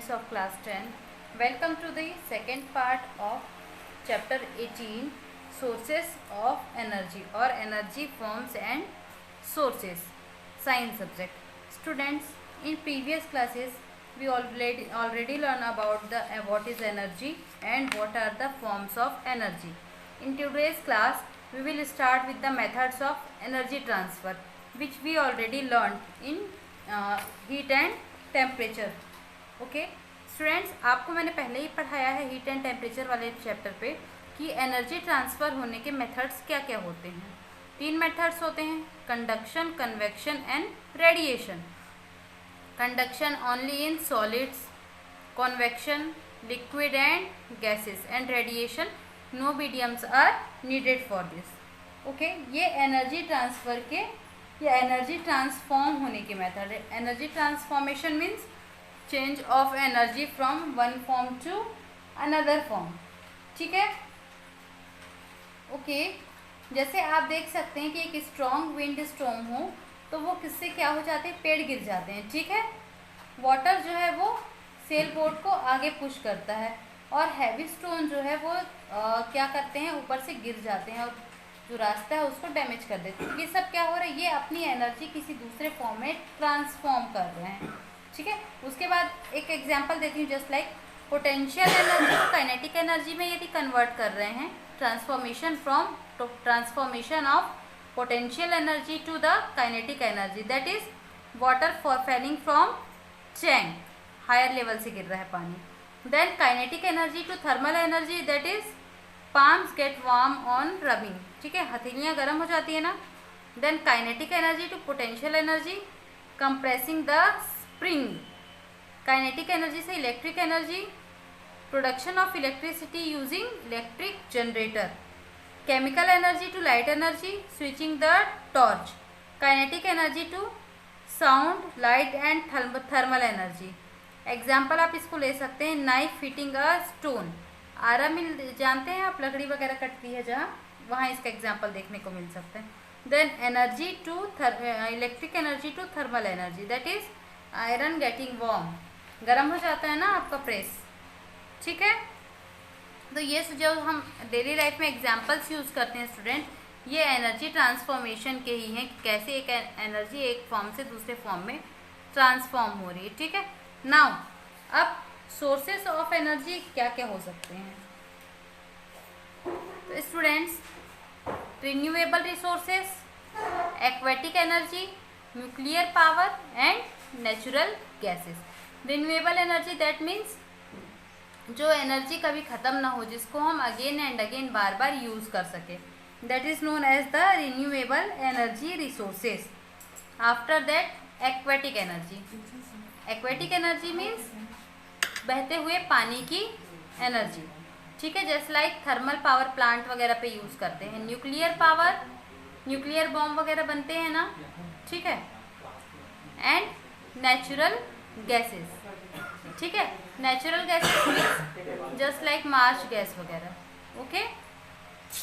students of class 10, welcome to the second part of chapter 18 sources of energy or energy forms and sources, science subject. Students, in previous classes we already learned about the what is energy and what are the forms of energy. In today's class we will start with the methods of energy transfer, which we already learned in heat and temperature. Okay students, आपको मैंने पहले ही पढ़ाया है heat and temperature वाले chapter पे कि energy transfer होने के मेथड्स क्या क्या होते हैं. 3 मेथड्स होते हैं: conduction, convection and radiation. Conduction only in solids, convection liquid and gases, and radiation no mediums are needed for this. Okay, ये एनर्जी ट्रांसफ़र के या एनर्जी ट्रांसफॉर्म होने के मेथड है. Energy transformation means change of energy from one form to another form. ठीक है. Okay, जैसे आप देख सकते हैं कि एक स्ट्रॉन्ग विंड स्टॉर्म हो तो वो किससे क्या हो जाते हैं, पेड़ गिर जाते हैं. ठीक है. वाटर जो है वो सेल बोट को आगे पुश करता है और हैवी स्टोन जो है वो क्या करते हैं, ऊपर से गिर जाते हैं और जो रास्ता है उसको डैमेज कर देते हैं. ये सब क्या हो रहा है, ये अपनी एनर्जी किसी दूसरे फॉर्म में ट्रांसफॉर्म कर रहे हैं. ठीक है. उसके बाद एक एग्जांपल देती हूँ. जस्ट लाइक पोटेंशियल एनर्जी को काइनेटिक एनर्जी में यदि कन्वर्ट कर रहे हैं, transformation of potential energy to the kinetic energy, that is water falling from tank, higher level से गिर रहा है पानी. Then kinetic energy to thermal energy, that is palms get warm on rubbing. ठीक है, हथेलियाँ गर्म हो जाती है ना. Then kinetic energy to potential energy, compressing the spring. Kinetic energy से electric energy, production of electricity using electric generator. Chemical energy to light energy, switching the torch. Kinetic energy to sound, light and thermal energy. Example आप इसको ले सकते हैं, knife fitting a stone. आरा mill जानते हैं आप, लकड़ी वगैरह कटती है जहाँ, वहाँ इसका एग्जाम्पल देखने को मिल सकता है. Then energy to electric energy to thermal energy, that is iron getting warm. गर्म हो जाता है ना आपका प्रेस. ठीक है. तो ये जो हम डेली लाइफ में एग्जाम्पल्स यूज़ करते हैं स्टूडेंट, ये एनर्जी ट्रांसफॉर्मेशन के ही हैं कि कैसे एक एनर्जी एक फॉर्म से दूसरे फॉर्म में ट्रांसफॉर्म हो रही है. ठीक है. नाउ अब सोर्सेस ऑफ एनर्जी क्या क्या हो सकते हैं. तो students, renewable resources, aquatic energy, nuclear power and natural gases. Renewable energy that means जो एनर्जी कभी ख़त्म ना हो, जिसको हम अगेन एंड अगेन बार बार यूज़ कर सके, that is known as the renewable energy resources. After that aquatic energy. Aquatic energy means बहते हुए पानी की एनर्जी. ठीक है. जैसे लाइक थर्मल पावर प्लांट वगैरह पे यूज़ करते हैं. न्यूक्लियर पावर, न्यूक्लियर बॉम्ब वगैरह बनते हैं ना. ठीक है. And natural gases. ठीक है. Natural gases just like March gas वगैरह. ओके.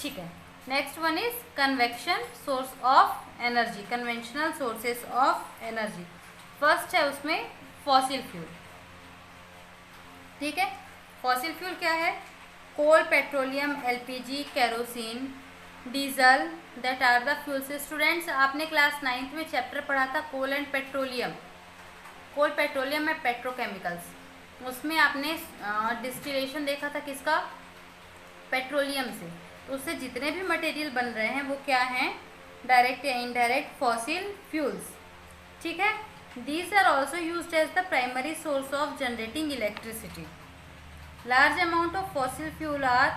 ठीक है. Next one is convection source of energy, conventional sources of energy. First है उसमें फॉसिल फ्यूल. ठीक है. फॉसिल फ्यूल क्या है? Coal, petroleum, LPG, kerosene, diesel, that are the fuels. Students, आपने क्लास 9th में चैप्टर पढ़ा था coal and petroleum. Coal petroleum में पेट्रोकेमिकल्स, उसमें आपने डिस्टिलेशन देखा था किसका, पेट्रोलियम से. तो उससे जितने भी मटेरियल बन रहे हैं वो क्या हैं, डायरेक्ट या इनडायरेक्ट फॉसिल फ्यूल्स. ठीक है. These are also used as the primary source of generating electricity. Large amount of fossil fuel are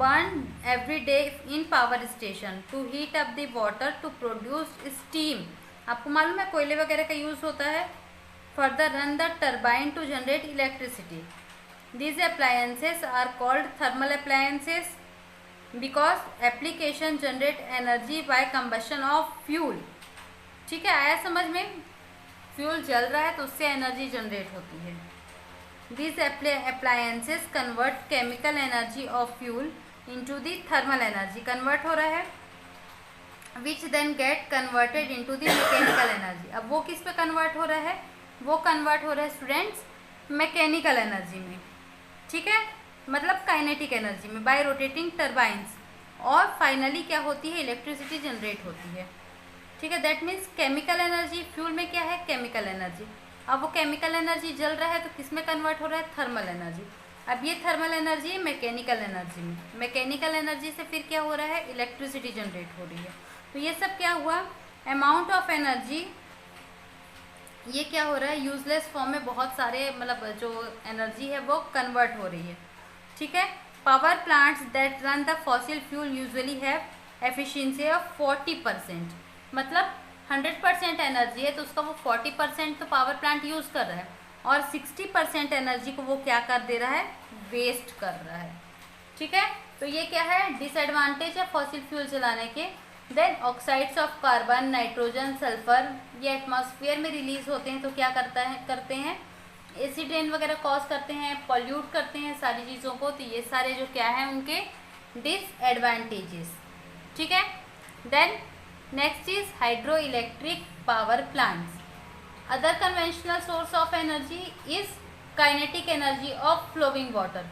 burned every day in power station to heat up the water to produce steam. आपको मालूम है कोयले वगैरह का use होता है. Further run the turbine to generate electricity. These appliances are called thermal appliances because application generate energy by combustion of fuel. ठीक है. आया समझ में? फ्यूल जल रहा है तो उससे एनर्जी जनरेट होती है. This appliances convert chemical energy of fuel into the thermal energy. Convert हो रहा है, which then get converted into the mechanical energy. अब वो किस पे कन्वर्ट हो रहा है, वो कन्वर्ट हो रहा है स्टूडेंट्स मैकेनिकल एनर्जी में, ठीक है, मतलब काइनेटिक एनर्जी में बाय रोटेटिंग टर्बाइंस, और फाइनली क्या होती है, इलेक्ट्रिसिटी जनरेट होती है, ठीक है। That means chemical energy, fuel में क्या है, केमिकल एनर्जी। अब वो केमिकल एनर्जी जल रहा है तो किस में कन्वर्ट हो रहा है, थर्मल एनर्जी। अब ये थर्मल एनर्जी मैकेनिकल एनर्जी में, मैकेनिकल एनर्जी से फिर क्या हो रहा है, इलेक्ट्रिसिटी जनरेट हो रही है। तो ये सब क्या हुआ, अमाउंट ऑफ एनर्जी, ये क्या हो रहा है, यूजलेस फॉर्म में बहुत सारे मतलब जो एनर्जी है वो कन्वर्ट हो रही है, ठीक है। Power plants that run the fossil fuel usually have efficiency of 40%, मतलब 100% एनर्जी है तो उसका वो 40% तो पावर प्लांट यूज़ कर रहा है, और 60% एनर्जी को वो क्या कर दे रहा है, वेस्ट कर रहा है, ठीक है। तो ये क्या है, डिसएडवांटेज है फॉसिल फ्यूल चलाने के। Then oxides of carbon, nitrogen, sulphur, ये एटमॉस्फेयर में रिलीज होते हैं तो क्या करते हैं, एसिड रेन वगैरह कॉज करते हैं, पॉल्यूट करते हैं सारी चीज़ों को। तो ये सारे जो क्या है उनके डिसएडवांटेजेस, ठीक है। Then next is hydro electric power plants. Other conventional source of energy is kinetic energy of flowing water,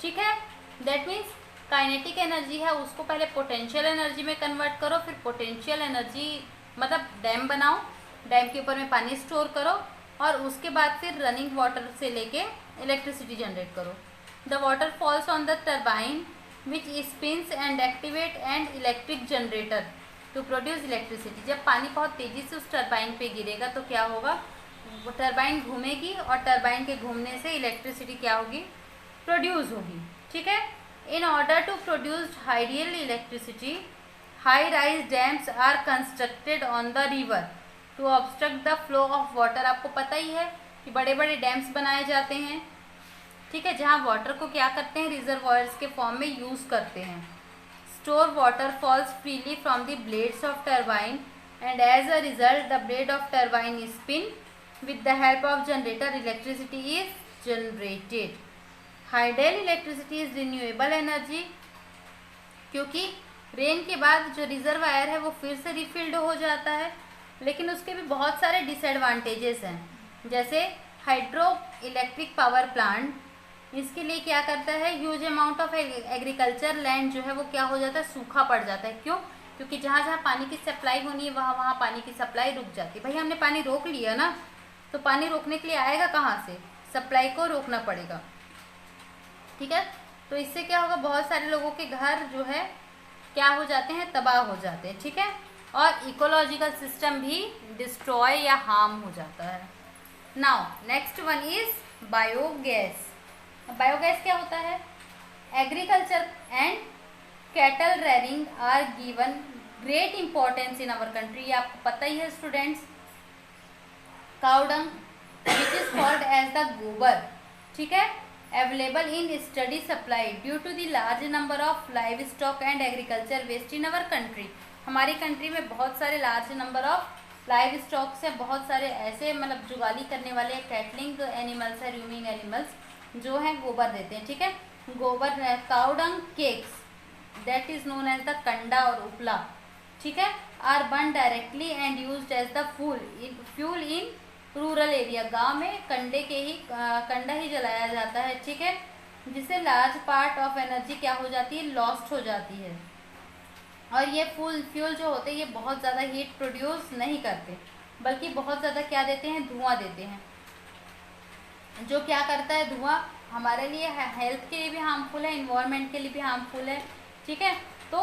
ठीक है। दैट मीन्स काइनेटिक एनर्जी है उसको पहले पोटेंशियल एनर्जी में कन्वर्ट करो, फिर पोटेंशियल एनर्जी मतलब डैम बनाओ, डैम के ऊपर में पानी स्टोर करो, और उसके बाद फिर रनिंग वाटर से लेके इलेक्ट्रिसिटी जनरेट करो। The water falls on the turbine which spins and activate and electric generator to produce electricity. जब पानी बहुत तेज़ी से उस टर्बाइन पे गिरेगा तो क्या होगा, वो टर्बाइन घूमेगी और टर्बाइन के घूमने से इलेक्ट्रिसिटी क्या होगी, प्रोड्यूस होगी, ठीक है। In order to produce ideal electricity, high rise dams are constructed on the river to obstruct the flow of water. आपको पता ही है कि बड़े बड़े डैम्स बनाए जाते हैं, ठीक है, जहाँ वाटर को क्या करते हैं, रिजर्वॉयर्स के फॉर्म में यूज़ करते हैं। Store water falls freely from the blades of turbine and as a result the blade of turbine is spin with the help of generator, electricity is generated. Hydel electricity is renewable energy, क्योंकि rain के बाद जो reservoir है वो फिर से रिफिल्ड हो जाता है, लेकिन उसके भी बहुत सारे डिसएडवांटेजेस हैं। जैसे हाइड्रो इलेक्ट्रिक पावर प्लांट, इसके लिए क्या करता है, huge amount of agriculture land जो है वो क्या हो जाता है, सूखा पड़ जाता है। क्यों, क्योंकि जहाँ जहाँ पानी की सप्लाई होनी है वहाँ वहाँ पानी की सप्लाई रुक जाती है। भाई हमने पानी रोक लिया ना, तो पानी रोकने के लिए आएगा कहाँ से, सप्लाई को रोकना पड़ेगा, ठीक है। तो इससे क्या होगा, बहुत सारे लोगों के घर जो है क्या हो जाते हैं, तबाह हो जाते हैं, ठीक है, और इकोलॉजिकल सिस्टम भी डिस्ट्रॉय या हार्म हो जाता है। Now next one is biogas. Biogas क्या होता है, agriculture and cattle rearing are given great importance in our country. ये आपको पता ही है students. Cow dung which is called as the gobar, ठीक है, available in study supply due to the large number of livestock and agriculture waste in our country. हमारी country में बहुत सारे large number of livestocks है, बहुत सारे ऐसे मतलब जुगाली करने वाले कैटलिंग एनिमल्स है, रूमिंग एनिमल्स जो हैं गोबर देते हैं, ठीक है। गोबर cow dung cakes that is known as the कंडा और उपला, ठीक है, are burn directly and used as the fuel in rural area. गांव में कंडा ही जलाया जाता है, ठीक है, जिससे लार्ज पार्ट ऑफ एनर्जी क्या हो जाती है, लॉस्ट हो जाती है। और ये फ्यूल जो होते हैं ये बहुत ज़्यादा हीट प्रोड्यूस नहीं करते, बल्कि बहुत ज़्यादा क्या देते हैं, धुआं देते हैं, जो क्या करता है, धुआं हमारे लिए हेल्थ के लिए भी हार्मफुल है, इन्वायरमेंट के लिए भी हार्मफुल है, ठीक है। तो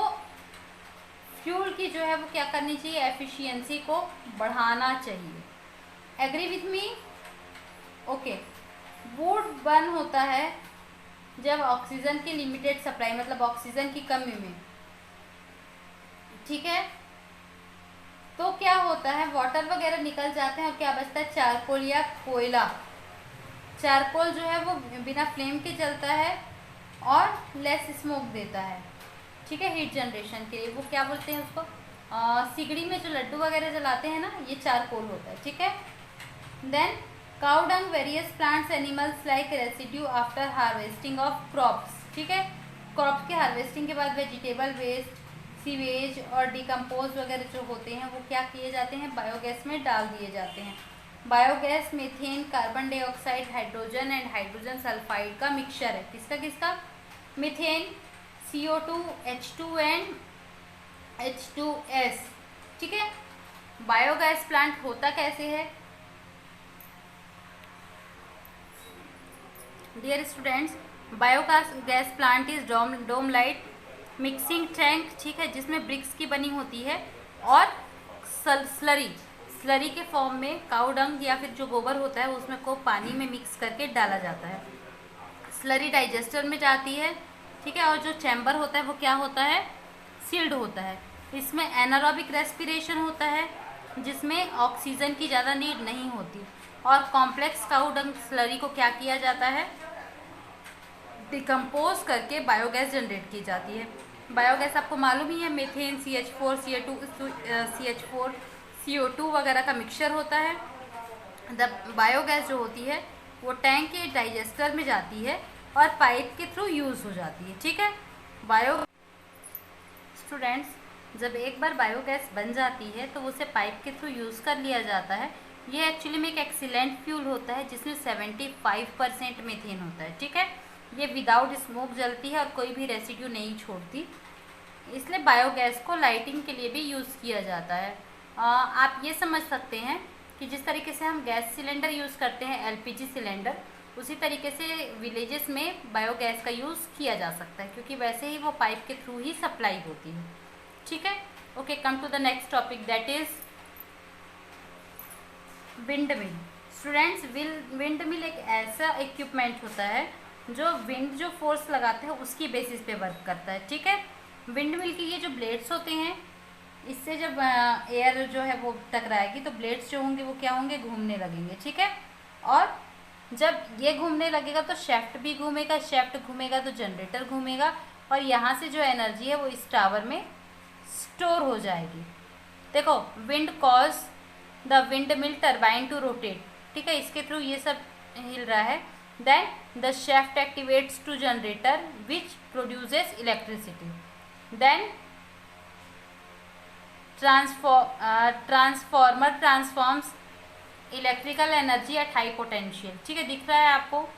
फ्यूल की जो है वो क्या करनी चाहिए, एफिशिएंसी को बढ़ाना चाहिए। Agree with me, okay. Wood burn होता है जब ऑक्सीजन की लिमिटेड सप्लाई, मतलब ऑक्सीजन की कमी में, ठीक है। तो क्या होता है, वाटर वगैरह निकल जाते हैं और क्या बचता है, चारकोल या कोयला। चारकोल जो है वो बिना फ्लेम के जलता है और लेस स्मोक देता है, ठीक है, हीट जनरेशन के लिए। वो क्या बोलते हैं उसको, सिगड़ी में जो लड्डू वगैरह जलाते हैं ना, ये चारकोल होता है, ठीक है। Then cow dung various plants animals like residue after harvesting of crops, ठीक है। क्रॉप्स के हार्वेस्टिंग के बाद वेजिटेबल वेस्ट, सीवेज और डिकम्पोज वगैरह जो होते हैं वो क्या किए जाते हैं, बायोगैस में डाल दिए जाते हैं। Biogas methane, carbon dioxide, hydrogen and hydrogen sulphide का मिक्सचर है। किसका किसका? Methane, CO2, H2 and H2S। ठीक है। बायोगैस प्लांट होता कैसे है? Dear students, biogas plant is dome light mixing tank, ठीक है, जिसमें ब्रिक्स की बनी होती है और स्लरी के फॉर्म में काऊ डंग या फिर जो गोबर होता है उसमें को पानी में मिक्स करके डाला जाता है। स्लरी डाइजेस्टर में जाती है, ठीक है, और जो चैम्बर होता है वो क्या होता है? सील्ड होता है। इसमें एनारोबिक रेस्पिरेशन होता है जिसमें ऑक्सीजन की ज़्यादा नीड नहीं होती। और कॉम्प्लेक्स काऊ डंग स्लरी को क्या किया जाता है? डिकम्पोज करके बायोगैस जनरेट की जाती है। बायोगैस आपको मालूम ही है, मीथेन, CH4, CH4, CO2 वगैरह का मिक्सचर होता है। बायोगैस जो होती है वो टैंक के डाइजेस्टर में जाती है और पाइप के थ्रू यूज़ हो जाती है। ठीक है। स्टूडेंट्स, जब एक बार बायोगैस बन जाती है तो उसे पाइप के थ्रू यूज़ कर लिया जाता है। ये एक्चुअली में एक एक्सीलेंट फ्यूल होता है जिसमें 75% मीथेन होता है। ठीक है। ये विदाउट स्मोक जलती है और कोई भी रेसिड्यू नहीं छोड़ती, इसलिए बायोगैस को लाइटिंग के लिए भी यूज़ किया जाता है। आप ये समझ सकते हैं कि जिस तरीके से हम गैस सिलेंडर यूज़ करते हैं, LPG सिलेंडर, उसी तरीके से विलेजेस में बायोगैस का यूज़ किया जा सकता है, क्योंकि वैसे ही वो पाइप के थ्रू ही सप्लाई होती है। ठीक है। Okay, come to the next topic, that is windmill. Students, windmill एक ऐसा इक्विपमेंट होता है जो विंड जो फोर्स लगाता है उसकी बेसिस पे वर्क करता है। ठीक है। विंड मिल की ये जो ब्लेड्स होते हैं, इससे जब एयर जो है वो टकराएगी तो ब्लेड्स जो होंगे वो क्या होंगे? घूमने लगेंगे। ठीक है। और जब ये घूमने लगेगा तो शेफ्ट भी घूमेगा, शेफ्ट घूमेगा तो जनरेटर घूमेगा, और यहाँ से जो एनर्जी है वो इस टावर में स्टोर हो जाएगी। देखो, wind cause the windmill turbine to rotate. ठीक है, इसके थ्रू ये सब हिल रहा है। Then the shaft activates to generator which produces electricity. Then transformer transforms electrical energy at high potential. ठीक है, दिख रहा है आपको।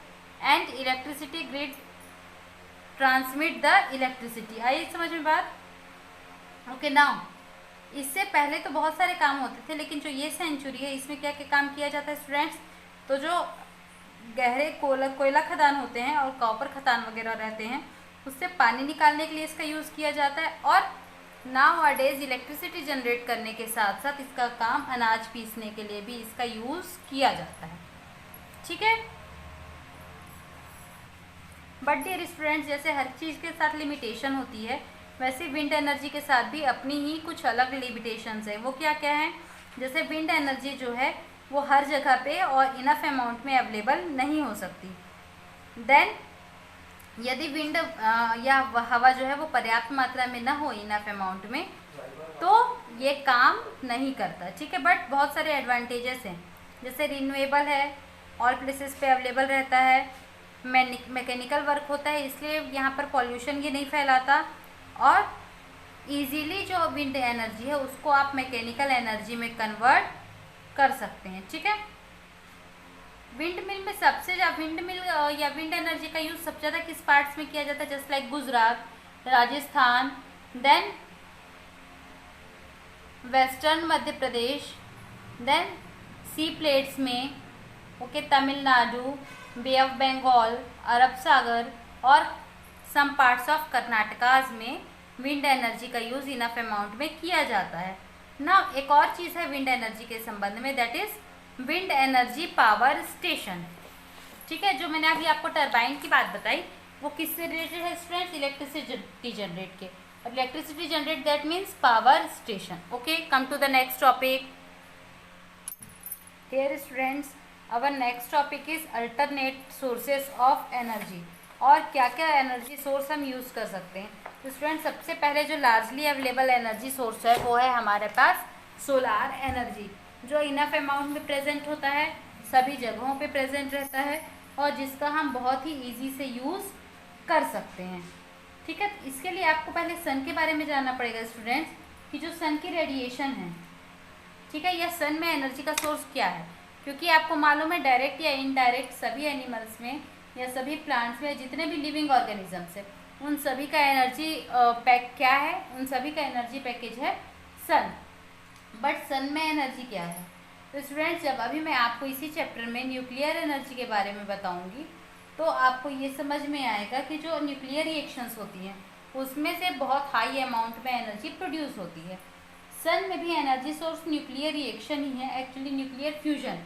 And electricity grid transmit the electricity. आई समझ में बात? ओके, नाउ इससे पहले तो बहुत सारे काम होते थे, लेकिन जो ये सेंचुरी है इसमें क्या क्या काम किया जाता है स्टूडेंट्स? तो जो गहरे कोयला खदान होते हैं और कॉपर खदान वगैरह रहते हैं, उससे पानी निकालने के लिए इसका यूज़ किया जाता है। और नाउ अडेज इलेक्ट्रिसिटी जनरेट करने के साथ साथ इसका काम अनाज पीसने के लिए भी इसका यूज़ किया जाता है। ठीक है। बट डियर स्टूडेंट्स, जैसे हर चीज़ के साथ लिमिटेशन होती है, वैसे विंड एनर्जी के साथ भी अपनी ही कुछ अलग लिमिटेशंस है। वो क्या क्या है? जैसे विंड एनर्जी जो है वो हर जगह पे और इनफ अमाउंट में अवेलेबल नहीं हो सकती। देन यदि विंड या हवा जो है वो पर्याप्त मात्रा में ना हो, इनफ अमाउंट में, तो ये काम नहीं करता। ठीक है। बट बहुत सारे एडवांटेजेस हैं, जैसे रिन्यूएबल है, ऑल प्लेसेस पे अवेलेबल रहता है, मैकेनिकल वर्क होता है, इसलिए यहाँ पर पॉल्यूशन ये नहीं फैलाता, और इजीली जो विंड एनर्जी है उसको आप मैकेनिकल एनर्जी में कन्वर्ट कर सकते हैं। ठीक है। विंड मिल में सबसे ज़्यादा या विंड एनर्जी का यूज़ सबसे ज़्यादा किस पार्ट्स में किया जाता है? Just like Gujarat, Rajasthan, then western Madhya Pradesh, then sea plates में, okay, Tamil Nadu, bay of Bengal, Arab Sagar, और सम पार्ट्स ऑफ कर्नाटकाज में विंड एनर्जी का यूज़ इनफ अमाउंट में किया जाता है ना। एक और चीज़ है विंड एनर्जी के संबंध में, that is wind energy power station. ठीक है। जो मैंने अभी आपको टरबाइन की बात बताई वो किससे रिलेटेड है स्टूडेंट्स? इलेक्ट्रिसिटी जनरेट के। और electricity generate that means power station. Okay, come to the next topic. Here students, our next topic is alternate sources of energy. और क्या क्या एनर्जी सोर्स हम यूज़ कर सकते हैं? तो स्टूडेंट, सबसे पहले जो लार्जली अवेलेबल एनर्जी सोर्स है वो है हमारे पास सोलार एनर्जी, जो इनफ अमाउंट में प्रेजेंट होता है, सभी जगहों पे प्रेजेंट रहता है, और जिसका हम बहुत ही इजी से यूज़ कर सकते हैं। ठीक है। इसके लिए आपको पहले सन के बारे में जानना पड़ेगा स्टूडेंट्स, कि जो सन की रेडिएशन है, ठीक है, या सन में एनर्जी का सोर्स क्या है। क्योंकि आपको मालूम है डायरेक्ट या इनडायरेक्ट सभी एनिमल्स में या सभी प्लांट्स में जितने भी लिविंग ऑर्गेनिजम्स है उन सभी का एनर्जी पैक क्या है, उन सभी का एनर्जी पैकेज है सन। बट सन में एनर्जी क्या है? तो स्टूडेंट्स जब अभी मैं आपको इसी चैप्टर में न्यूक्लियर एनर्जी के बारे में बताऊंगी तो आपको ये समझ में आएगा कि जो न्यूक्लियर रिएक्शंस होती हैं उसमें से बहुत हाई अमाउंट में एनर्जी प्रोड्यूस होती है। सन में भी एनर्जी सोर्स न्यूक्लियर रिएक्शन ही है, actually nuclear fusion.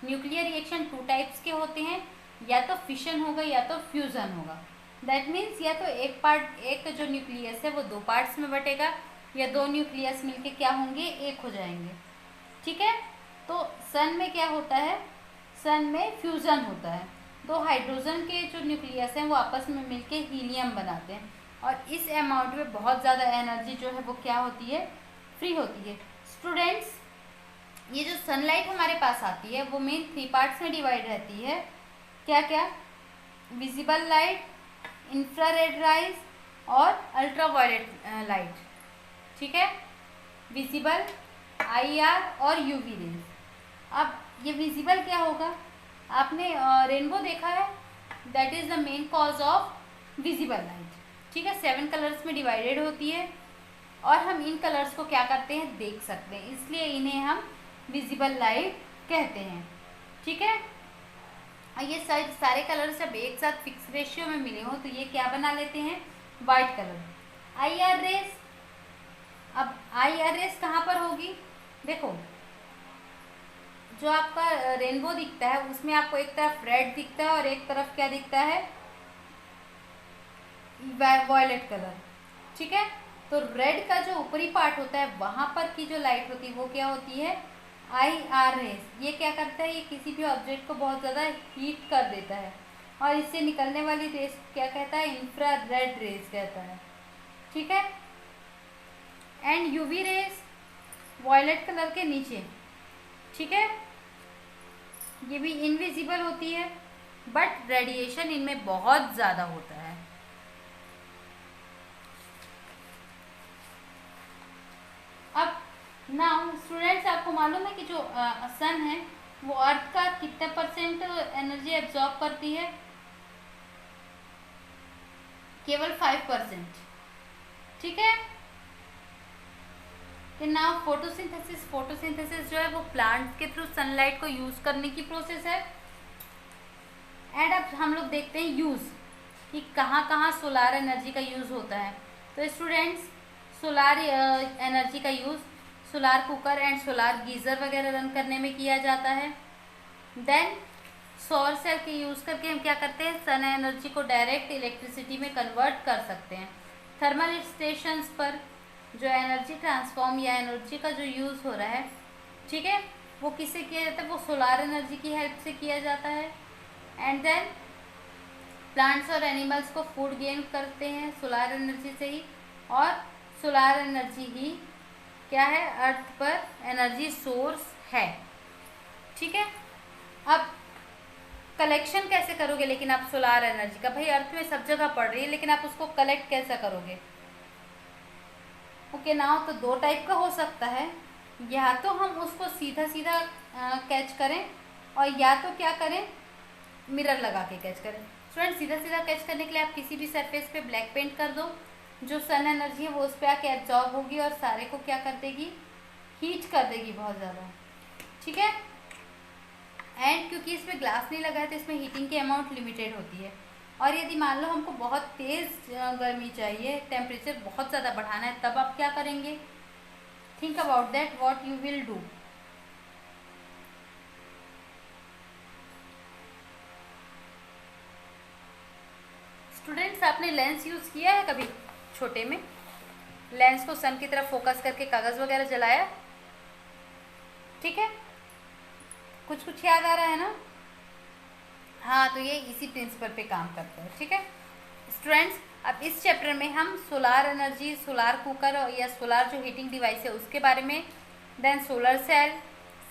Nuclear reaction 2 types के होते हैं, या तो फिशन होगा या तो फ्यूज़न होगा। दैट मीन्स या तो एक जो न्यूक्लियस है वो 2 पार्ट्स में बटेगा या 2 न्यूक्लियस मिलके क्या होंगे, एक हो जाएंगे। ठीक है, तो सन में क्या होता है, सन में फ्यूज़न होता है। 2 हाइड्रोजन के जो न्यूक्लियस हैं वो आपस में मिलके हीलियम बनाते हैं और इस अमाउंट में बहुत ज़्यादा एनर्जी जो है वो क्या होती है, फ्री होती है। स्टूडेंट्स ये जो सनलाइट हमारे पास आती है वो मेन 3 पार्ट्स में डिवाइड रहती है। क्या क्या? विजिबल लाइट, इंफ्रारेड राइज और अल्ट्रावायलेट लाइट। ठीक है, विजिबल, IR और UV रेज। अब ये विजिबल क्या होगा, आपने रेनबो देखा है, that is the main cause of visible light. ठीक है, 7 कलर्स में डिवाइडेड होती है और हम इन कलर्स को क्या करते हैं, देख सकते हैं, इसलिए इन्हें हम विजिबल लाइट कहते हैं। ठीक है, ये सारे कलर्स जब एक साथ फिक्स रेशियो में मिले हो तो ये क्या बना लेते हैं, वाइट कलर। IR रेस, अब IR रेस कहाँ पर होगी, देखो जो आपका रेनबो दिखता है उसमें आपको एक तरफ रेड दिखता है और एक तरफ क्या दिखता है, वॉयलेट कलर। ठीक है, तो रेड का जो ऊपरी पार्ट होता है वहां पर की जो लाइट होती है वो क्या होती है, IR रेस। ये क्या करता है, ये किसी भी ऑब्जेक्ट को बहुत ज़्यादा हीट कर देता है और इससे निकलने वाली रेस क्या कहता है, इंफ्रारेड रेस कहता है। ठीक है, and UV rays violet colour के नीचे। ठीक है, ये भी इनविजिबल होती है बट रेडिएशन इनमें बहुत ज़्यादा होता है। अब नाउ स्टूडेंट्स आपको मालूम है कि जो सन है वो अर्थ का कितना % एनर्जी एब्जॉर्ब करती है, केवल 5%। ठीक है, कि नाउ फोटोसिंथेसिस जो है वो प्लांट्स के थ्रू सनलाइट को यूज करने की प्रोसेस है। एंड अब हम लोग देखते हैं यूज कि कहाँ कहाँ सोलार एनर्जी का यूज होता है। तो स्टूडेंट्स सोलार एनर्जी का use solar cooker and solar geyser वगैरह रन करने में किया जाता है। देन सौर सेल के यूज़ करके हम क्या करते हैं, सन एनर्जी को डायरेक्ट इलेक्ट्रिसिटी में कन्वर्ट कर सकते हैं। थर्मल स्टेशंस पर जो एनर्जी ट्रांसफॉर्म या एनर्जी का जो यूज़ हो रहा है, ठीक है, वो किससे किया जाता है, वो सोलार एनर्जी की हेल्प से किया जाता है। एंड देन प्लांट्स और एनिमल्स को फूड गेन करते हैं सोलार एनर्जी से ही, और सोलार एनर्जी ही क्या है, अर्थ पर एनर्जी सोर्स है। ठीक है, अब कलेक्शन कैसे करोगे लेकिन आप सोलार एनर्जी का, भाई अर्थ में सब जगह पड़ रही है लेकिन आप उसको कलेक्ट कैसे करोगे। ओके नाउ, तो 2 टाइप का हो सकता है, या तो हम उसको सीधा सीधा कैच करें और या तो क्या करें, मिरर लगा के कैच करें। स्टूडेंट सीधा सीधा कैच करने के लिए आप किसी भी सरफेस पे ब्लैक पेंट कर दो, जो सन एनर्जी है वो उस पर आके एब्जॉर्ब होगी और सारे को क्या कर देगी, हीट कर देगी बहुत ज़्यादा। ठीक है, एंड क्योंकि इसमें ग्लास नहीं लगा है तो इसमें हीटिंग की अमाउंट लिमिटेड होती है। और यदि मान लो हमको बहुत तेज़ गर्मी चाहिए, टेम्परेचर बहुत ज़्यादा बढ़ाना है, तब आप क्या करेंगे, think about that, what you will do. Students आपने लेंस यूज़ किया है कभी छोटे में, लेंस को सन की तरफ फोकस करके कागज़ वगैरह जलाया, ठीक है, कुछ याद आ रहा है ना। हाँ, तो ये इसी प्रिंसिपल पे काम करता है। ठीक है स्टूडेंट्स, अब इस चैप्टर में हम सोलार एनर्जी, सोलार कुकर या सोलार जो हीटिंग डिवाइस है उसके बारे में, देन सोलर सेल,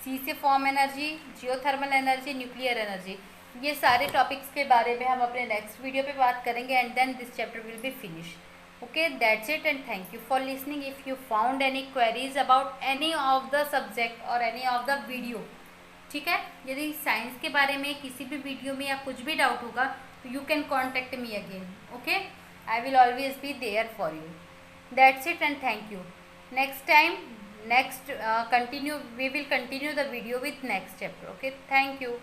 सी से form energy, geothermal energy, nuclear energy, ये सारे टॉपिक्स के बारे में हम अपने नेक्स्ट वीडियो पे बात करेंगे and then this chapter will be finish. Okay, that's it and thank you for listening. If you found any queries about any of the subject or any of the video, ठीक है। यदि science के बारे में किसी भी video में या कुछ भी डाउट होगा तो you can contact me again, okay. I will always be there for you. That's it and thank you. Next time we will continue the video with next chapter, okay? Thank you.